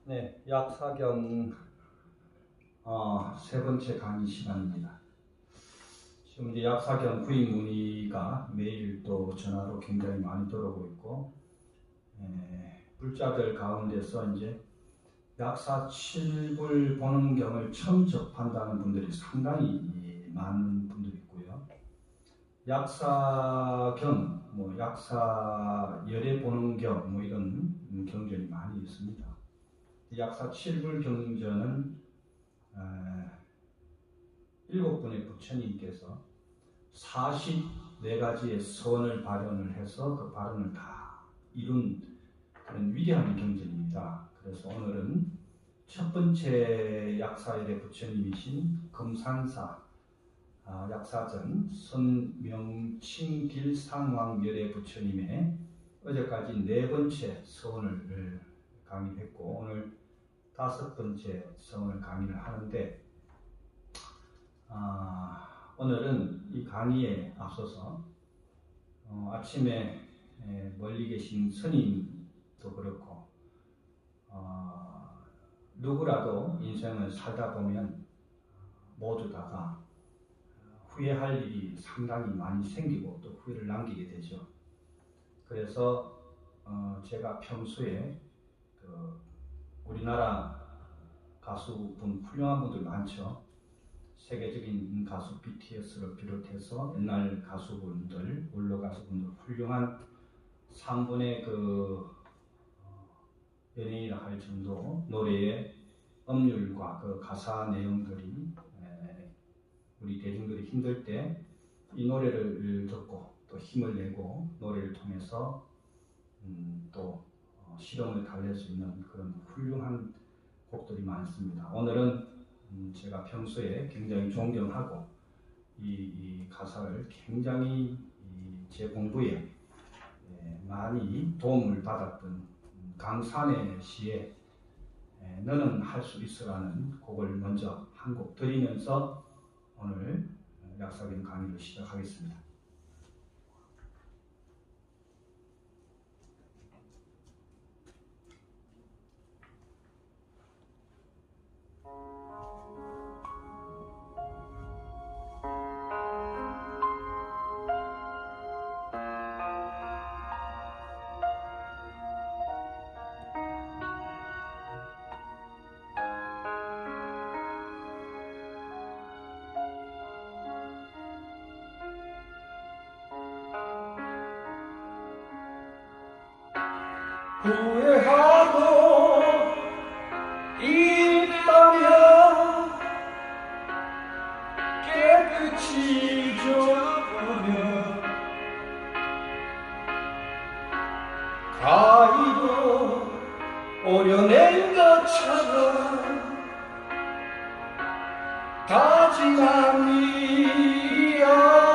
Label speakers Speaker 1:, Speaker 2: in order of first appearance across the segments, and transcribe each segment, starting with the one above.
Speaker 1: 네, 약사견 세 번째 강의 시간입니다. 지금 이제 약사견 구입 문의가 매일 또 전화로 굉장히 많이 들어오고 있고, 불자들 가운데서 이제 약사 7불 보는 경을 처음 접한다는 분들이 상당히 많은 분들이 있고요. 약사견, 약사 열애 보는 경, 이런 경전이 많이 있습니다. 약사 7불 경전은 7분의 부처님께서 44가지의 선을 발현을 해서 그 발언을 다 이룬 그런 위대한 경전입니다. 그래서 오늘은 첫 번째 약사열의 부처님이신 금산사 약사전 선명칭길상왕열의 부처님의 어제까지 네 번째 서원을 강의했고, 오늘 다섯 번째 서원을 강의를 하는데, 오늘은 이 강의에 앞서서 아침에 멀리 계신 스님도 그렇고, 누구라도 인생을 살다 보면 모두 다가 후회할 일이 상당히 많이 생기고 또 후회를 남기게 되죠. 그래서 제가 평소에 우리나라 가수분 훌륭한 분들 많죠. 세계적인 가수 BTS를 비롯해서 옛날 가수분들, 원로 가수분들 훌륭한 3분의 연예인이라 할 정도 노래의 음률과 그 가사 내용들이 우리 대중들이 힘들 때 이 노래를 듣고 또 힘을 내고 노래를 통해서 또 시름을 달랠 수 있는 그런 훌륭한 곡들이 많습니다. 오늘은 제가 평소에 굉장히 존경하고 이 가사를 굉장히 제 공부에 많이 도움을 받았던 강산의 시에 너는 할 수 있어라는 곡을 먼저 한 곡 드리면서 오늘 약사견 강의를 시작하겠습니다. 후회하고 있다면 깨끗이 잊어버려 가히도 오려낸 것처럼 다짐한 일이야.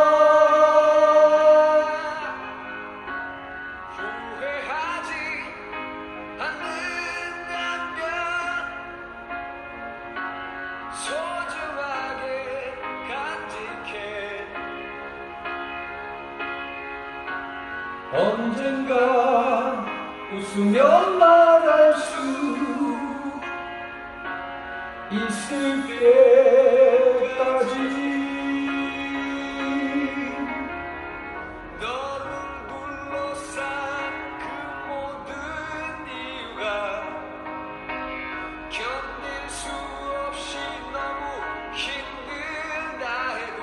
Speaker 1: 언젠가 웃으며 말할 수 있을 때까지 너를 둘러싼 그 모든 이유가 견딜 수 없이 너무 힘들다 해도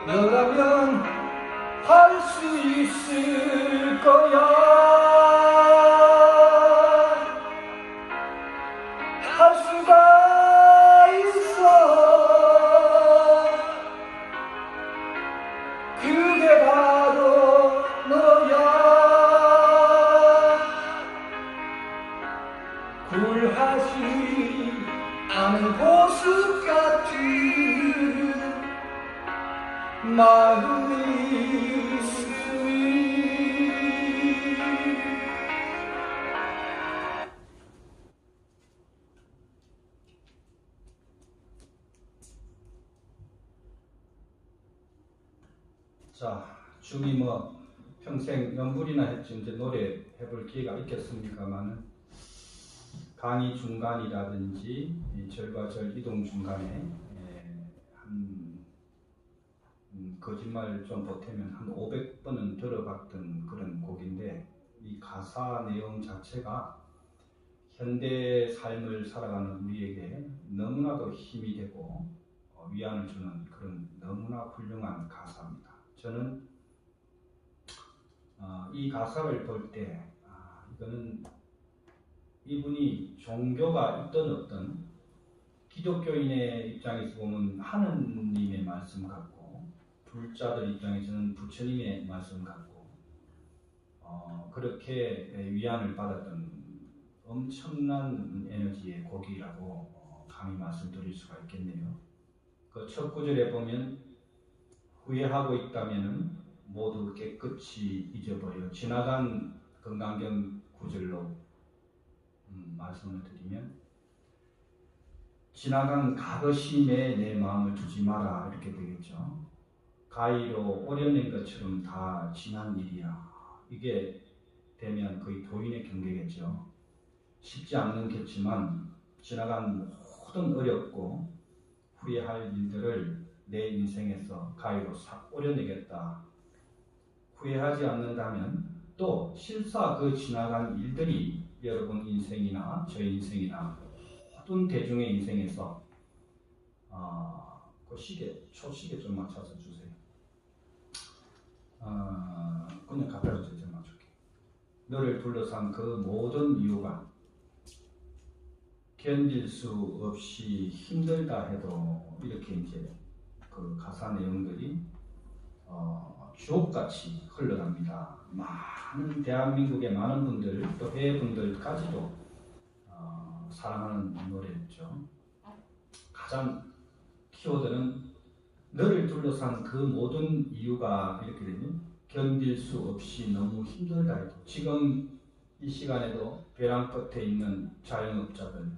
Speaker 1: 너라면 할 수 있을 거야. 할 수가 있어. 그게 바로 너야. 굴하지 않은 보습 같은 마음이 자, 중이 평생 연불이나 했지 이제 노래 해볼 기회가 있겠습니까만은 강의 중간이라든지 절과 절 이동 중간에 한 거짓말 좀 보태면 한 500번은 들어봤던 그런 곡인데, 이 가사 내용 자체가 현대 삶을 살아가는 우리에게 너무나도 힘이 되고 위안을 주는 그런 너무나 훌륭한 가사입니다. 저는 이 가사를 볼 때 이거는 이분이 종교가 있든 없든 기독교인의 입장에서 보면 하느님의 말씀 같고, 불자들 입장에서는 부처님의 말씀 같고, 그렇게 위안을 받았던 엄청난 에너지의 곡이라고 감히 말씀드릴 수가 있겠네요. 그 첫 구절에 보면 후회하고 있다면은 모두 깨끗이 잊어버려. 지나간 건강경 구절로 말씀을 드리면, 지나간 가거심에 내 마음을 두지 마라, 이렇게 되겠죠. 가위로 오려낸 것처럼 다 지난 일이야. 이게 되면 거의 도인의 경계겠죠. 쉽지 않겠지만 지나간 모든 어렵고 후회할 일들을 내 인생에서 가위로 싹 오려내겠다. 후회하지 않는다면 또 실사 그 지나간 일들이 여러분 인생이나 저 인생이나 모든 대중의 인생에서 그 초시계 좀 맞춰서 주세요. 그냥 갖다 주세요. 좀 맞출게. 너를 둘러싼 그 모든 이유가 견딜 수 없이 힘들다 해도, 이렇게 이제 그 가사 내용들이 주옥같이 흘러갑니다. 많은 대한민국의 많은 분들, 또 해외 분들까지도 사랑하는 노래였죠. 가장 키워드는 너를 둘러싼 그 모든 이유가, 이렇게 되면 견딜 수 없이 너무 힘들다 해도, 지금 이 시간에도 벼랑 끝에 있는 자영업자들,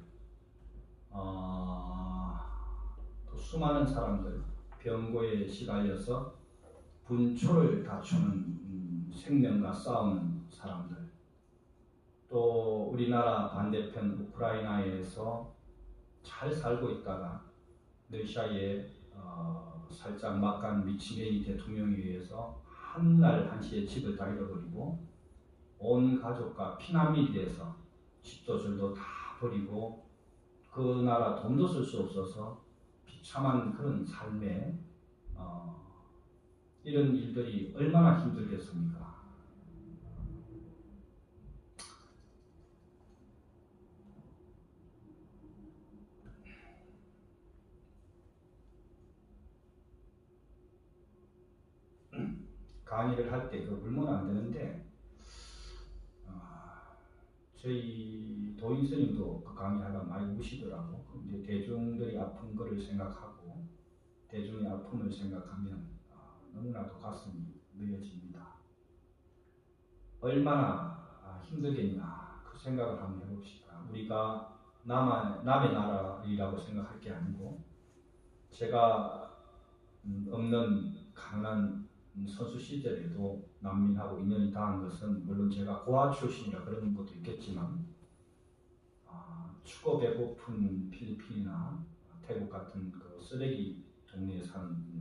Speaker 1: 또 수많은 사람들, 병고에 시달려서 분초를 다투는 생명과 싸우는 사람들, 또 우리나라 반대편 우크라이나에서 잘 살고 있다가 러시아에 살짝 막간 미치게이 대통령에 의해서 한날 한시에 집을 다 잃어버리고 온 가족과 피난민이 돼서 집도 절도 다 버리고 그 나라 돈도 쓸 수 없어서 비참한 그런 삶에 이런 일들이 얼마나 힘들겠습니까? 강의를 할 때 울면 안 되는데, 저희 도인 스님도 그 강의하다 많이 우시더라고. 근데 대중들이 아픈 거를 생각하고 대중의 아픔을 생각하면 너무나도 가슴이 놓여집니다. 얼마나 힘들겠나, 그 생각을 한번 해봅시다. 우리가 남의 나라이라고 생각할 게 아니고, 제가 없는 가난한 선수 시절에도 난민하고 인연이 닿은 것은, 물론 제가 고아 출신이라 그런 것도 있겠지만, 춥고 배고픈 필리핀이나 태국 같은 그 쓰레기 동네에 사는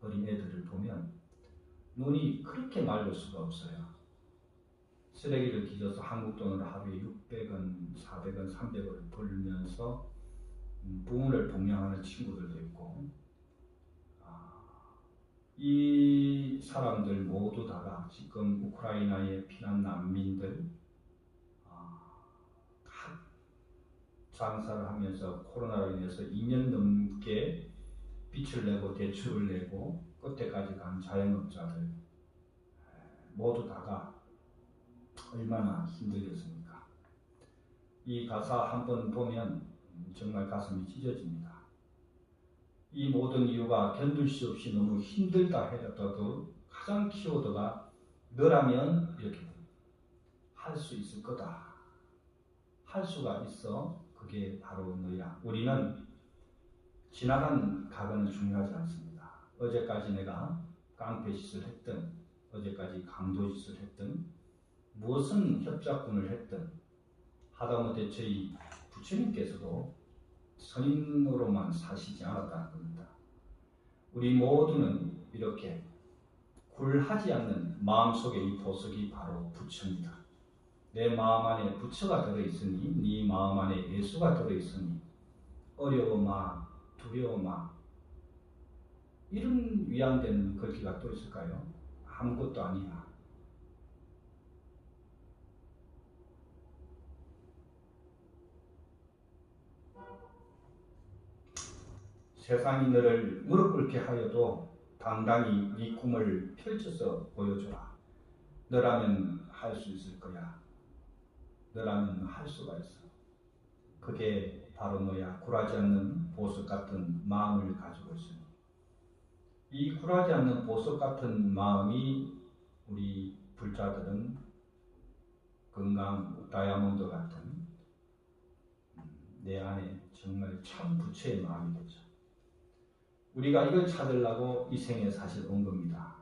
Speaker 1: 어린애들을 보면 눈이 그렇게 맑을 수가 없어요. 쓰레기를 뒤져서 한국 돈으로 하루에 600원, 400원, 300원을 벌면서 부모를 봉양하는 친구들도 있고, 이 사람들 모두 다가 지금 우크라이나의 피난 난민들, 장사를 하면서 코로나로 인해서 2년 넘게 빚을 내고 대출을 내고 끝에까지 간 자영업자들 모두 다가 얼마나 힘들겠습니까? 이 가사 한번 보면 정말 가슴이 찢어집니다. 이 모든 이유가 견딜 수 없이 너무 힘들다 해도 가장 키워드가 너라면 이렇게 할 수 있을 거다. 할 수가 있어. 그게 바로 너야. 우리는 지나간 과거는 중요하지 않습니다. 어제까지 내가 깡패짓을 했든, 어제까지 강도짓을 했든, 무엇은 협작군을 했든, 하다못해 저희 부처님께서도 선인으로만 사시지 않았다는 겁니다. 우리 모두는 이렇게 굴하지 않는 마음속에 이 보석이 바로 부처입니다. 내 마음 안에 부처가 들어있으니 네 마음 안에 예수가 들어있으니 어려워마 두려워마 이런 위안되는 글귀가 또 있을까요? 아무것도 아니야. 세상이 너를 무릎 꿇게 하여도 당당히 네 꿈을 펼쳐서 보여줘라. 너라면 할 수 있을 거야. 너라면 할 수가 있어. 그게 바로 너야. 굴하지 않는 보석 같은 마음을 가지고 있으니 이 굴하지 않는 보석 같은 마음이 우리 불자들은 건강 다이아몬드 같은 내 안에 정말 참 부처의 마음이 되죠. 우리가 이걸 찾으려고 이 생에 사실 온 겁니다.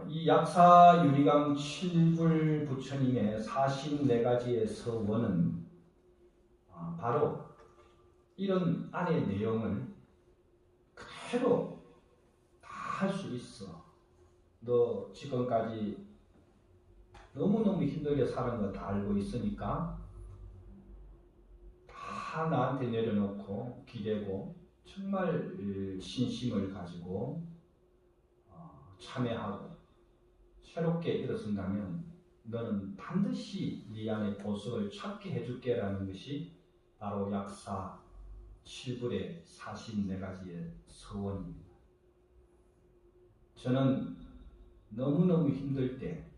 Speaker 1: 이 약사 유리강 칠불 부처님의 44가지의 서원은 바로 이런 안의 내용을 그대로 다 할 수 있어. 너 지금까지 너무너무 힘들게 사는 거 다 알고 있으니까 다 나한테 내려놓고 기대고 정말 신심을 가지고 참여하고 새롭게 일어선다면 너는 반드시 네 안에 보석을 찾게 해줄게라는 것이 바로 약사 7불의 44가지의 서원입니다. 저는 너무너무 힘들 때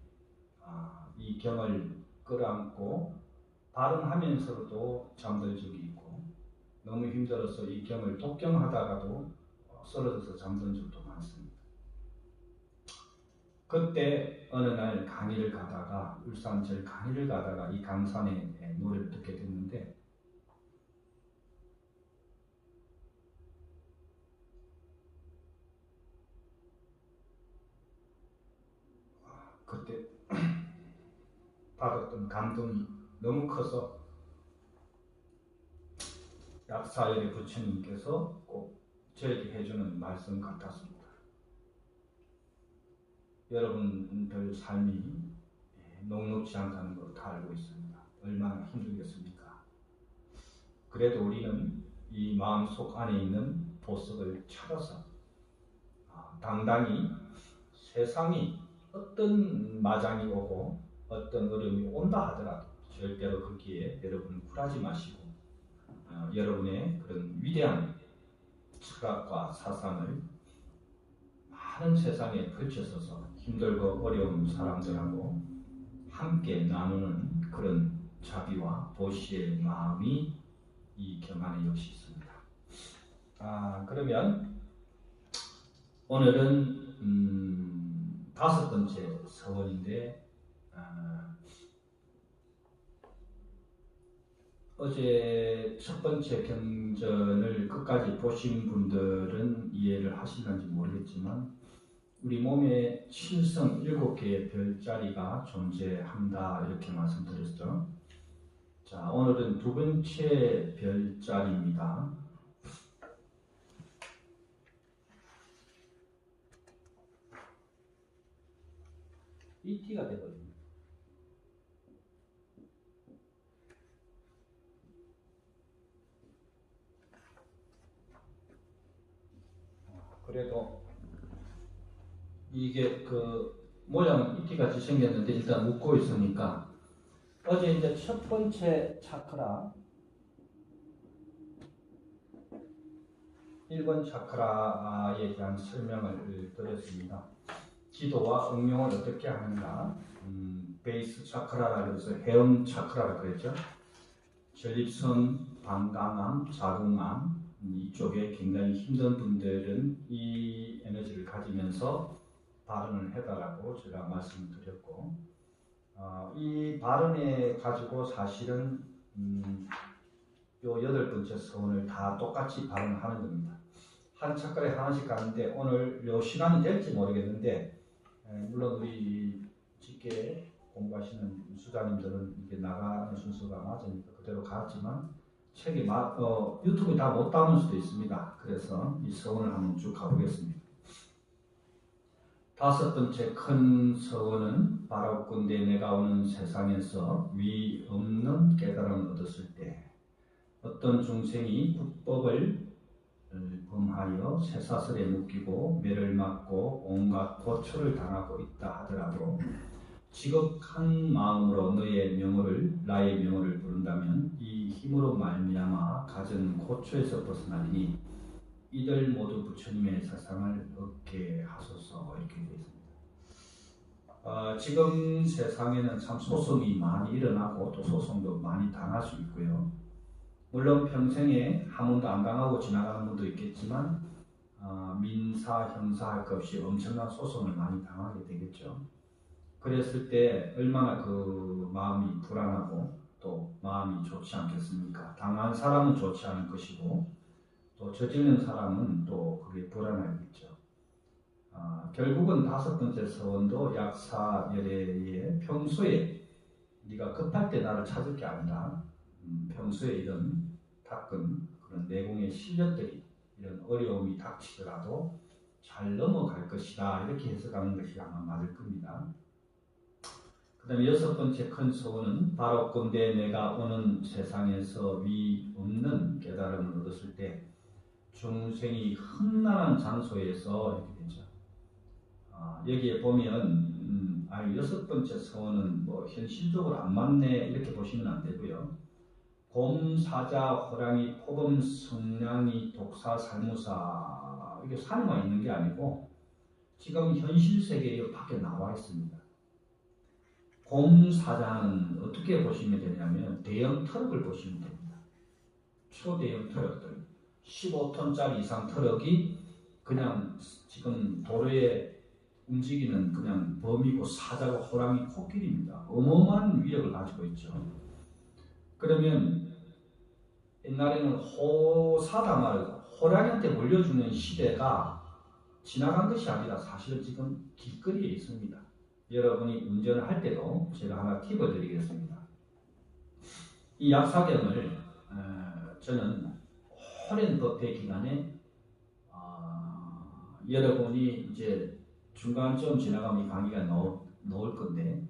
Speaker 1: 이 경을 끌어안고 발음하면서도 잠들 적이 있고 너무 힘들어서 이 경을 독경하다가도 쓰러져서 잠든 적도 많습니다. 그때 어느 날 강의를 가다가 울산절 강의를 가다가 이 강산의 노래를 듣게 됐는데 그때 받았던 감동이 너무 커서 약사열의 부처님께서 꼭 저에게 해주는 말씀 같았습니다. 여러분들 삶이 녹록지 않다는 걸 다 알고 있습니다. 얼마나 힘들겠습니까? 그래도 우리는 이 마음속 안에 있는 보석을 찾아서 당당히 세상이 어떤 마장이 오고 어떤 어려움이 온다 하더라도 절대로 거기에 여러분 굴하지 마시고 여러분의 그런 위대한 철학과 사상을 많은 세상에 펼쳐서서 힘들고 어려운 사람들하고 함께 나누는 그런 자비와 보시의 마음이 이 경안에 역시 있습니다. 그러면 오늘은 5번째 서원인데 어제 첫 번째 경전을 끝까지 보신 분들은 이해를 하시는지 모르겠지만 우리 몸에 7성 7개의 별자리가 존재한다 이렇게 말씀드렸죠. 자, 오늘은 두 번째 별자리입니다. ET가 되거든요. 그래도 이게 그 모양 이끼같이 생겼는데 일단 웃고 있으니까 어제 이제 첫 번째 차크라 1번 차크라에 대한 설명을 드렸습니다. 기도와 응용을 어떻게 하는가 베이스 차크라라고 해서 해음 차크라라고 그랬죠. 전립선, 방광암, 자궁암 이쪽에 굉장히 힘든 분들은 이 에너지를 가지면서 발언을 해달라고 제가 말씀드렸고 이 발언에 가지고 사실은 요 8번째 서원을 다 똑같이 발언하는 겁니다. 한 차크라에 하나씩 가는데 오늘 요 시간이 될지 모르겠는데 물론 우리 직계 공부하시는 수자님들은 이게 나가는 순서가 맞으니까 그대로 갔지만 책이 유튜브에 다 못 담을 수도 있습니다. 그래서 이 서원을 한번 쭉 가보겠습니다. 다섯 번째 큰 서원은 바라옵건대 내가 오는 세상에서 위 없는 깨달음을 얻었을 때 어떤 중생이 국법을 범하여 쇠사슬에 묶이고 매를 맞고 온갖 고초를 당하고 있다 하더라도 지극한 마음으로 나의 명호를 부른다면 이 힘으로 말미암아 가진 고초에서 벗어나리니 이들 모두 부처님의 세상을 얻게 하소서. 이렇게 되어 있습니다. 지금 세상에는 참 소송이 많이 일어나고 또 소송도 많이 당할 수 있고요. 물론 평생에 한 번도 안 당하고 지나가는 분도 있겠지만 민사, 형사 할 것 없이 엄청난 소송을 많이 당하게 되겠죠. 그랬을 때 얼마나 그 마음이 불안하고 또 마음이 좋지 않겠습니까? 당한 사람은 좋지 않을 것이고 또 저지르는 사람은 또 그게 불안하겠죠. 결국은 다섯 번째 서원도 약사열애의 평소에 네가 급할 때 나를 찾을 게 아니라 평소에 이런 닦은 그런 내공의 실력들이 이런 어려움이 닥치더라도 잘 넘어갈 것이다. 이렇게 해석하는 것이 아마 맞을 겁니다. 그 다음에 여섯 번째 큰 소원은 바라옵건대 내가 오는 세상에서 위 없는 깨달음을 얻었을 때 중생이 흠난한 장소에서 이렇게 되죠. 여기에 보면 여섯 번째 소원은 뭐 현실적으로 안 맞네 이렇게 보시면 안 되고요. 곰, 사자, 호랑이, 포범, 성냥이, 독사, 살무사 이게 산에만 있는 게 아니고 지금 현실 세계에 밖에 나와 있습니다. 곰, 사자는 어떻게 보시면 되냐면 대형 트럭을 보시면 됩니다. 초대형 트럭들 15톤짜리 이상 트럭이 그냥 지금 도로에 움직이는 그냥 범이고 사자고 호랑이, 코끼리입니다. 어마어마한 위력을 가지고 있죠. 그러면 옛날에는 호사다 말고 호랑이한테 몰려주는 시대가 지나간 것이 아니라 사실은 지금 길거리에 있습니다. 여러분이 운전을 할 때도 제가 하나 팁을 드리겠습니다. 이 약사경을 저는 오랜 법회 기간에 여러분이 이제 중간쯤 지나가면 이 강의가 나올 건데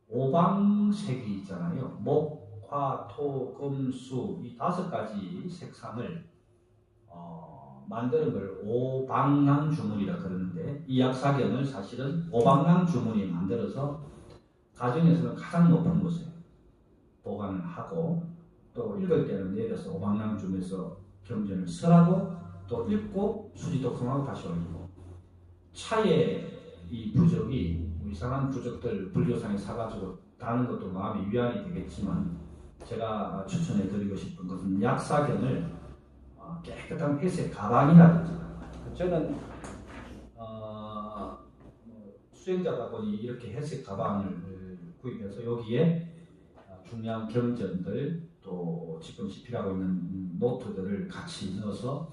Speaker 1: 오방색이 있잖아요. 목, 화, 토, 금, 수 이 다섯 가지 색상을 만드는 걸 오방랑 주문이라 그러는데 이 약사경을 사실은 오방랑 주문이 만들어서 가정에서는 가장 높은 곳에 보관을 하고 또 읽을 때는 내려서 오방랑 주문에서 경전을 설하고 또 읽고 수지독성하고 다시 올리고 차에 이 부적이 이상한 부적들 불교상에 사가지고 다는 것도 마음이 위안이 되겠지만 제가 추천해 드리고 싶은 것은 약사경을 깨끗한 회색 가방이라든지 저는 수행자다 보니 이렇게 회색 가방을 구입해서 여기에 중요한 경전들 또 지금 집필하고 있는 노트들을 같이 넣어서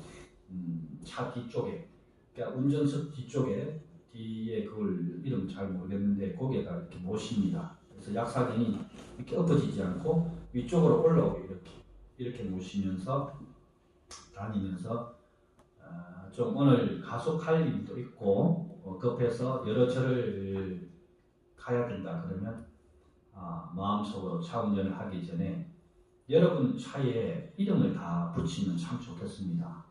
Speaker 1: 차 뒤쪽에 그러니까 운전석 뒤쪽에 뒤에 그걸 이름 잘 모르겠는데 거기에다 이렇게 모십니다. 그래서 약사경이 이렇게 엎어지지 않고 위쪽으로 올라오게 이렇게 모시면서 다니면서 좀 오늘 가속할 일도 있고 급해서 여러 절을 가야 된다 그러면 마음속으로 차 운전을 하기 전에 여러분 차에 이름을 다 붙이면 참 좋겠습니다.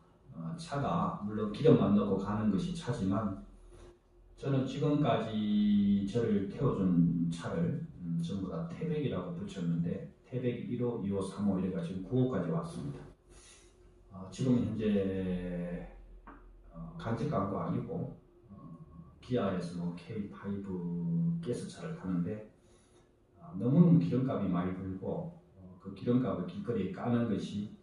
Speaker 1: 차가 물론 기름만 넣고 가는 것이 차지만 저는 지금까지 저를 태워준 차를 전부 다 태백이라고 붙였는데 태백 1호, 2호, 3호 이래가 지금 9호까지 왔습니다. 지금 현재 간접 광고 아니고 기아에서 K5 가스차를 타는데 너무너무 기름값이 많이 들고 그 기름값을 길거리에 까는 것이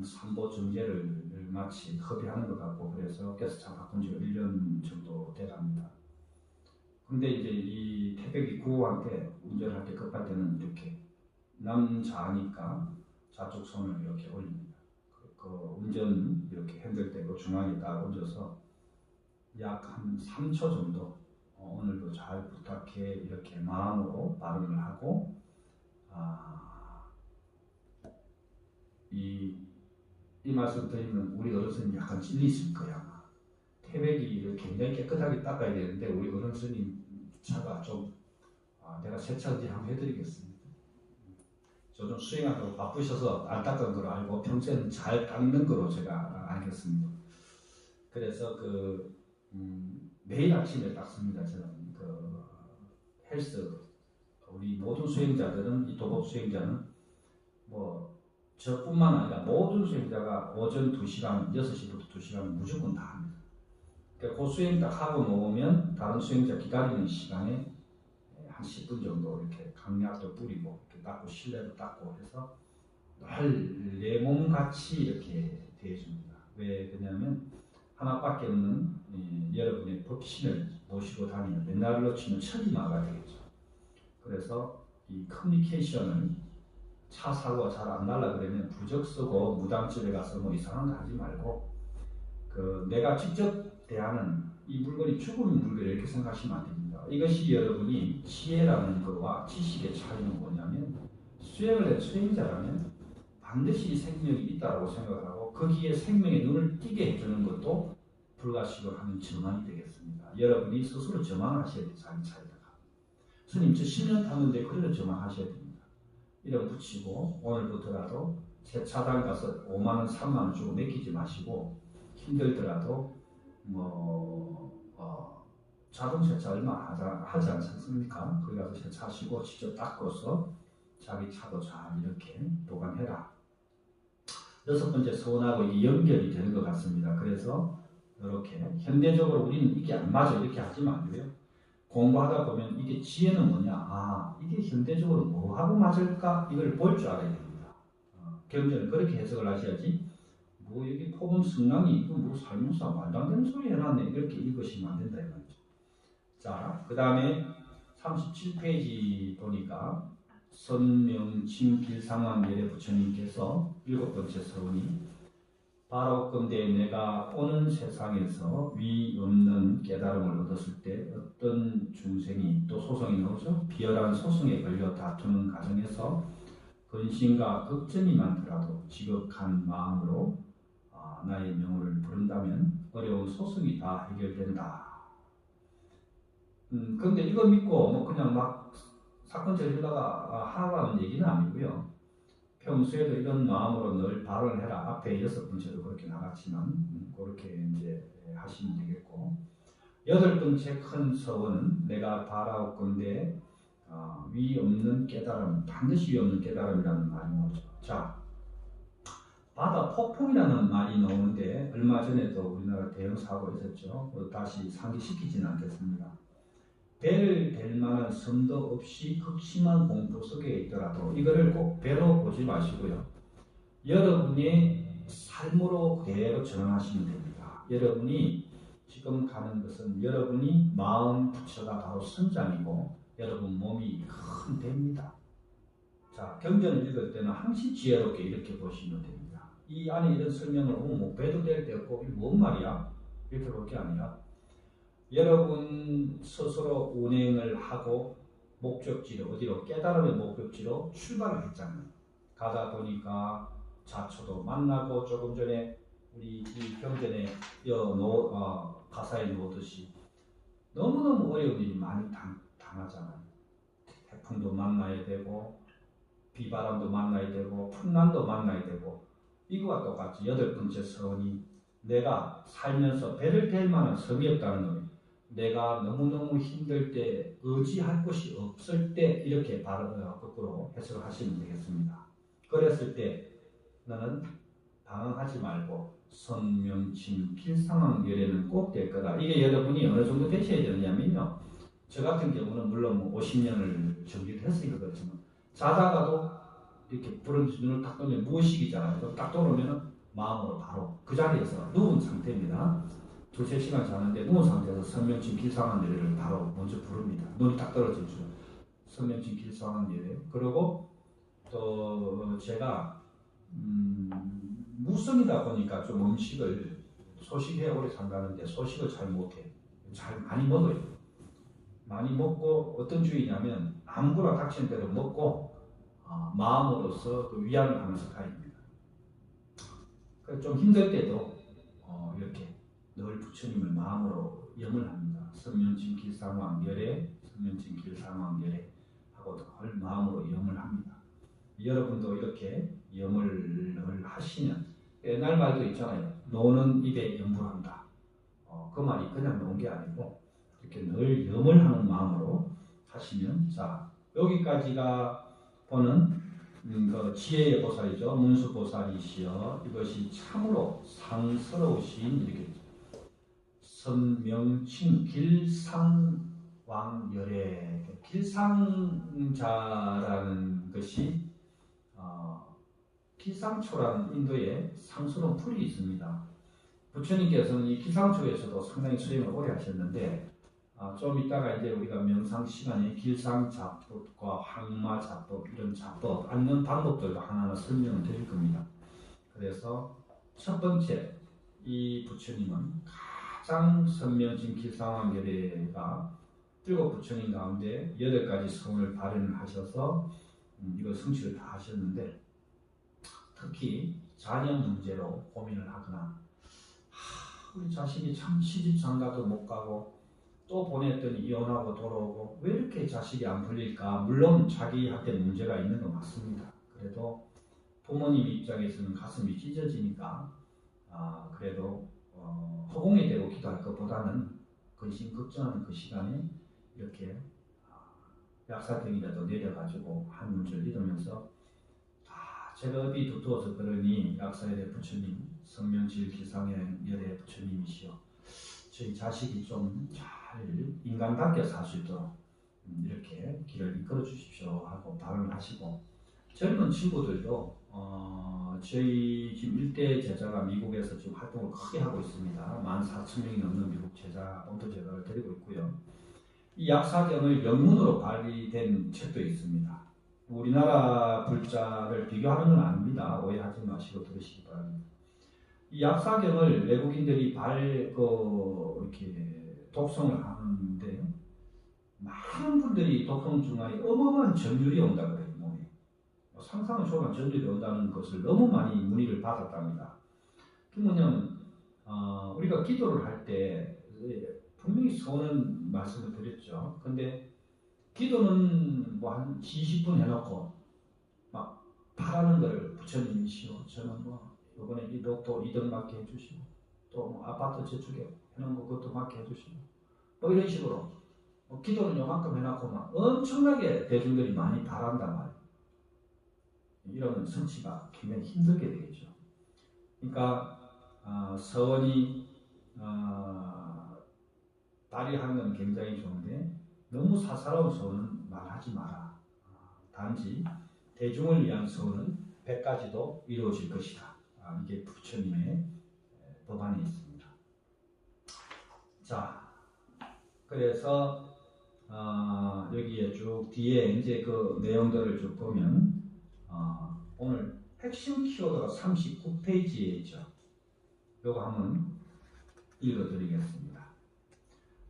Speaker 1: 삼보증제를 마치 허비하는 것 같고 그래서 가스차 바꾼 지가 1년 정도 돼갑니다. 근데 이제 이 태백이 구호한테 운전할 때 급할 때는 이렇게 남자니까 좌측 손을 이렇게 올립니다. 그 운전 이렇게 핸들대고 중앙에 딱 얹어서 약 한 3초 정도 오늘도 잘 부탁해 이렇게 마음으로 발언을 하고 이 말씀 드리면 우리 어르신이 약간 찔리실 거야. 아마. 태백이 굉장히 깨끗하게 닦아야 되는데 우리 어르신이 차가 좀 내가 세차지 한번 해드리겠습니다. 저 좀 수행하다고 바쁘셔서 안 닦은 걸로 알고 평소에는 잘 닦는 거로 제가 알겠습니다. 그래서 매일 아침에 닦습니다. 저는 헬스 우리 모든 수행자들은 이 도법 수행자는 뭐 저뿐만 아니라 모든 수행자가 오전 2시간, 6시부터 2시간 무조건 다 합니다. 그러니까 그 수행 딱 하고 놓으면 다른 수행자 기다리는 시간에 한 10분 정도 이렇게 강약도 뿌리고 이렇게 닦고 실내도 닦고 해서 늘 내 몸같이 이렇게 대해줍니다. 왜 그러냐면 하나밖에 없는 여러분의 법신을 모시고 다니는 옛날로 치면 천리마가 되겠죠. 그래서 이 커뮤니케이션을 차 사고가 잘 안 날라 그러면 부적 쓰고 무당집에 가서 뭐 이상한 거 하지 말고 내가 직접 대하는 이 물건이 죽은 물건 이렇게 생각하시면 안 됩니다. 이것이 여러분이 지혜라는 것과 지식의 차이는 뭐냐면 수행을 한 수행자라면 반드시 생명이 있다고 생각을 하고 거기에 생명의 눈을 띄게 해주는 것도 불가식을 하는 전환이 되겠습니다. 여러분이 스스로 전환하셔야 돼요. 자기 차이다가 스님 저 10년 탔는데 그래도 전환하셔야 됩니다. 이름 붙이고 오늘부터라도 세차장 가서 5만원 3만원 주고 맡기지 마시고 힘들더라도 자동 세차 얼마 하지 않습니까? 거기 가서 세차하시고 직접 닦아서 자기 차도 잘 이렇게 보관해라. 6번째 서운하고 이게 연결이 되는 것 같습니다. 그래서 이렇게 현대적으로 우리는 이게 안 맞아 이렇게 하지 말고요. 공부하다 보면 이게 지혜는 뭐냐? 이게 현대적으로 뭐하고 맞을까? 이걸 볼 줄 알아야 됩니다. 경전은 그렇게 해석을 하셔야지 뭐 여기 포범 성랑이 이거 뭐 살면서 말도 안 되는 소리 해놨네 이렇게 읽으시면 안 된다 이거죠. 자, 그 다음에 37페이지 보니까 선명침길상왕예례 부처님께서 7번째 서문이 바로건대 내가 오는 세상에서 위 없는 깨달음을 얻었을 때 어떤 중생이 또 소송이 나오죠. 비열한 소송에 걸려 다투는 과정에서 근심과 걱정이 많더라도 지극한 마음으로 나의 명호를 부른다면 어려운 소송이 다 해결된다. 근데 이거 믿고 뭐 그냥 막 사건 처리하다가 하라는 얘기는 아니고요. 평소에도 이런 마음으로 늘 발언을 해라. 앞에 6번째도 그렇게 나갔지만 그렇게 이제 하시면 되겠고 8번째 큰 서원은 내가 바라옵건대 위 없는 깨달음, 반드시 위 없는 깨달음이라는 말이 나오죠. 자, 바다 폭풍이라는 말이 나오는데 얼마 전에도 우리나라 대형 사고 있었죠. 다시 상기시키지는 않겠습니다. 배를 댈 만한 섬도 없이 극심한 공포 속에 있더라도 이거를 꼭 배로 보지 마시고요. 여러분의 삶으로 그대로 전환하시면 됩니다. 여러분이 지금 가는 것은 여러분이 마음 부처가 바로 선장이고 여러분 몸이 큰 배입니다. 자, 경전을 읽을 때는 항상 지혜롭게 이렇게 보시면 됩니다. 이 안에 이런 설명을 뭐 배도 될 때 없고 이게 뭔 말이야? 이렇게 볼 게 아니라 여러분 스스로 운행을 하고 목적지로 어디로 깨달음의 목적지로 출발을 했잖아요. 가다 보니까 자초도 만나고 조금 전에 우리 이 경전에 가사에 놓듯이 너무너무 어려운 일이 많이 당하잖아요. 태풍도 만나야 되고 비바람도 만나야 되고 풍랑도 만나야 되고 이거와 똑같이 8번째 서원이 내가 살면서 배를 댈 만한 섬이 없다는 거예요. 내가 너무너무 힘들 때 의지할 곳이 없을 때 이렇게 거꾸로 해석을 하시면 되겠습니다. 그랬을 때 너는 당황하지 말고 선명침 필상황 열애는 꼭 될 거다. 이게 여러분이 어느 정도 되셔야 되느냐면요. 저 같은 경우는 물론 50년을 정기를 했으니까 그렇지만 자다가도 이렇게 불은 눈을 딱 뜨면 무의식이잖아요. 딱 떠오르면 마음으로 바로 그 자리에서 누운 상태입니다. 2-3시간 자는데 누운 상태에서 선명침 길상한 예례를 바로 먼저 부릅니다. 눈이 딱 떨어지죠. 선명침 길상한 예례. 그리고 또 제가 무성이다 보니까 좀 음식을 소식해 오래 산다는데 소식을 잘 못해. 잘 많이 먹어요. 많이 먹고 어떤 주의냐면 아무거나 닥치는 대로 먹고 마음으로서 그 위안을 하는 스타일입니다. 좀 힘들 때도 이렇게 늘 부처님을 마음으로 염을 합니다. 선면증길상왕결에 선면증길상왕결에 하고 늘 마음으로 염을 합니다. 여러분도 이렇게 염을 늘 하시면 옛날 말도 있잖아요. 노는 입에 염불한다. 그 말이 그냥 놓은 게 아니고 이렇게 늘 염을 하는 마음으로 하시면 자 여기까지가 보는 그 지혜의 보살이죠. 문수보살이시여 이것이 참으로 상스러우신 이렇게 선명칭 길상왕열애 길상자라는 것이 길상초라는 인도에 상스러운 풀이 있습니다. 부처님께서는 이 길상초에서도 상당히 수행을 오래 하셨는데 좀 이따가 이제 우리가 명상 시간에 길상자법과 항마자법 이런 자법 앉는 방법들도 하나하나 설명을 드릴 겁니다. 그래서 첫 번째 이 부처님은 가장 선명진 길상왕결례가 7 부처님 가운데 8가지 성을 발현을 하셔서 이거 성취를 다 하셨는데 특히 자녀 문제로 고민을 하거나 우리 자식이 참 시집 장가도 못 가고 또 보냈더니 이혼하고 돌아오고 왜 이렇게 자식이 안 풀릴까? 물론 자기한테 문제가 있는 건 맞습니다. 그래도 부모님 입장에서는 가슴이 찢어지니까 그래도 허공에 대고 기도할 것보다는 근심 걱정하는 그 시간에 이렇게 약사병이라도 내려가지고 한 문제를 읽으면서 제가 업이 두터워서 그러니 약사의 부처님 성명질 기상열의 부처님이시여 저희 자식이 좀 잘 인간답게 살 수 있도록 이렇게 길을 이끌어 주십시오 하고 발언을 하시고 젊은 친구들도 저희 지금 일대 제자가 미국에서 지금 활동을 크게 하고 있습니다. 14,000명이 넘는 미국 제자, 원도 제자를 데리고 있고요. 이 약사경을 영문으로 발의된 책도 있습니다. 우리나라 불자를 비교하는 건 아닙니다. 오해하지 마시고 들으시기 바랍니다. 이 약사경을 외국인들이 이렇게 독송을 하는데 많은 분들이 독송 중간에 어마어마한 전율이 온다 그래요. 몸에. 상상을 초월한 전율이 온다는 것을 너무 많이 문의를 받았답니다. 그 뭐냐면 우리가 기도를 할 때 분명히 서는 말씀을 드렸죠. 근데 기도는 뭐 한 20분 해놓고 막 바라는 거를 부처님이시오. 저는 뭐 이번에 이 로또 2등 맞게 해주시고 또 뭐 아파트 저축에 해놓은 거 그것도 맞게 해주시고 뭐 이런 식으로 기도는 요만큼 해놓고 막 엄청나게 대중들이 많이 바란단 말이에요. 이러면 성취가 굉장히 힘들게 되겠죠. 그러니까 서원이 발휘하는 건 굉장히 좋은데 너무 사사로운 서원은 말하지 마라. 단지 대중을 위한 서원은 100가지도 이루어질 것이다. 이게 부처님의 법안에 있습니다. 자, 그래서 여기에 쭉 뒤에 이제 그 내용들을 쭉 보면 오늘 핵심 키워드가 39페이지에 있죠. 요거 한번 읽어드리겠습니다.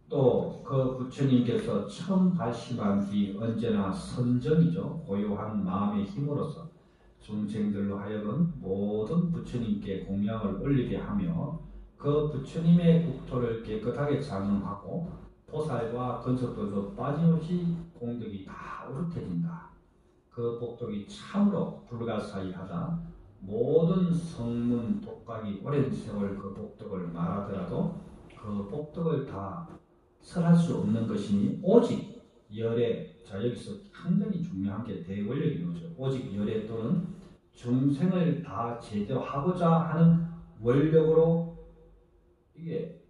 Speaker 1: 또 그 부처님께서 처음 발심한 뒤 언제나 선정이죠. 고요한 마음의 힘으로서 중생들로 하여금 모든 부처님께 공양을 올리게 하며 그 부처님의 국토를 깨끗하게 장엄하고 보살과 건석들도 빠짐없이 공덕이 다 우릇해진다. 그 복덕이 참으로 불가사의하다. 모든 성문 독각이 오랜 세월 그 복덕을 말하더라도 그 복덕을 다 설할 수 없는 것이니 오직 열애. 자, 여기서 상당히 중요한 게 대원력이 나오죠. 오직 열애 또는 중생을 다 제도하고자 하는 원력으로 이게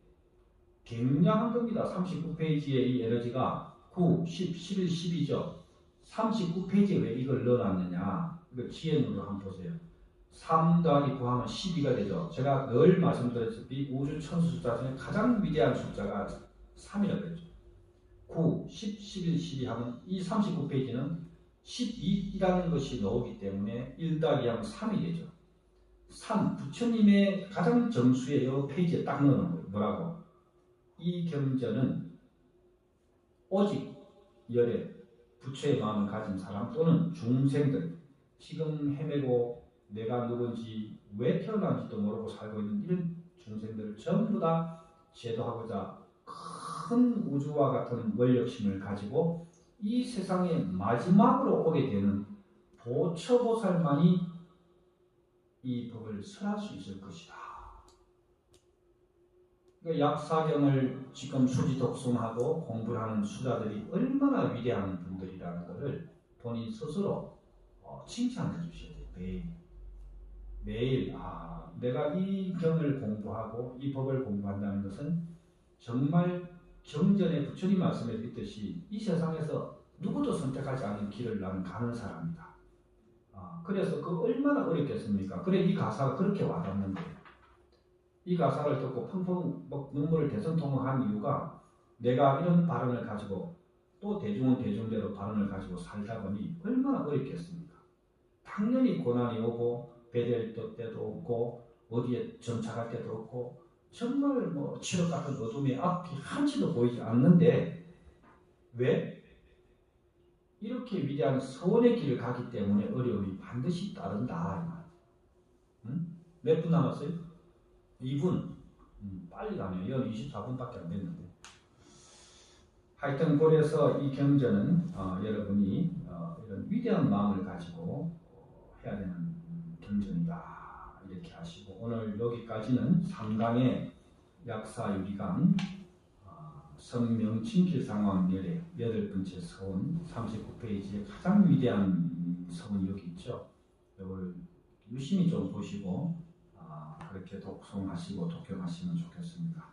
Speaker 1: 굉장한 겁니다. 39페이지의 이 에너지가 9, 10, 11, 12죠. 39페이지에 왜 이걸 넣어놨느냐. 이거 지혜으로 한번 보세요. 3 더하기 9 하면 12가 되죠. 제가 늘 말씀드렸듯이 우주 천수 숫자 중에 가장 위대한 숫자가 3이라고 그랬죠. 9, 10, 11, 12 하면 이 39페이지는 12이라는 것이 나오기 때문에 1 더하기 하면 3이 되죠. 3, 부처님의 가장 정수의 이 페이지에 딱 넣어놓은 거예요. 뭐라고? 이 경전은 오직 열애 부처의 마음을 가진 사람 또는 중생들, 지금 헤매고 내가 누군지 왜 태어난지도 모르고 살고 있는 이런 중생들을 전부 다 제도하고자 큰 우주와 같은 원력심을 가지고 이 세상에 마지막으로 오게 되는 보처보살만이 이 법을 설할 수 있을 것이다. 그러니까 약사경을 지금 수지 독송하고 공부를 하는 수자들이 얼마나 위대한 분들이라는 것을 본인 스스로 칭찬해 주셔야 돼요. 매일 내가 이 경을 공부하고 이 법을 공부한다는 것은 정말 경전에 부처님 말씀해 드렸듯이 이 세상에서 누구도 선택하지 않은 길을 나는 가는 사람이다. 그래서 그 얼마나 어렵겠습니까? 그래 이 가사가 그렇게 와닿는데 이 가사를 듣고 펑펑 눈물을 대성통한 이유가 내가 이런 발언을 가지고 또 대중은 대중대로 발언을 가지고 살다 보니 얼마나 어렵겠습니까? 당연히 고난이 오고 배될 때도 없고 어디에 정착할 때도 없고 정말 칠흑 같은 어둠의 앞이 한치도 보이지 않는데 왜? 이렇게 위대한 소원의 길을 가기 때문에 어려움이 반드시 따른다. 응? 몇 분 남았어요? 2분. 빨리 가네요. 이건 24분밖에 안 됐는데. 하여튼 그래서 이 경전은 여러분이 이런 위대한 마음을 가지고 해야 되는 경전이다. 이렇게 하시고 오늘 여기까지는 3강의 약사유리강 성명칭필상황열의 8번째 서원 39페이지에 가장 위대한 서원이 여기 있죠. 이걸 유심히 좀 보시고 그렇게 독송하시고 독경하시면 좋겠습니다.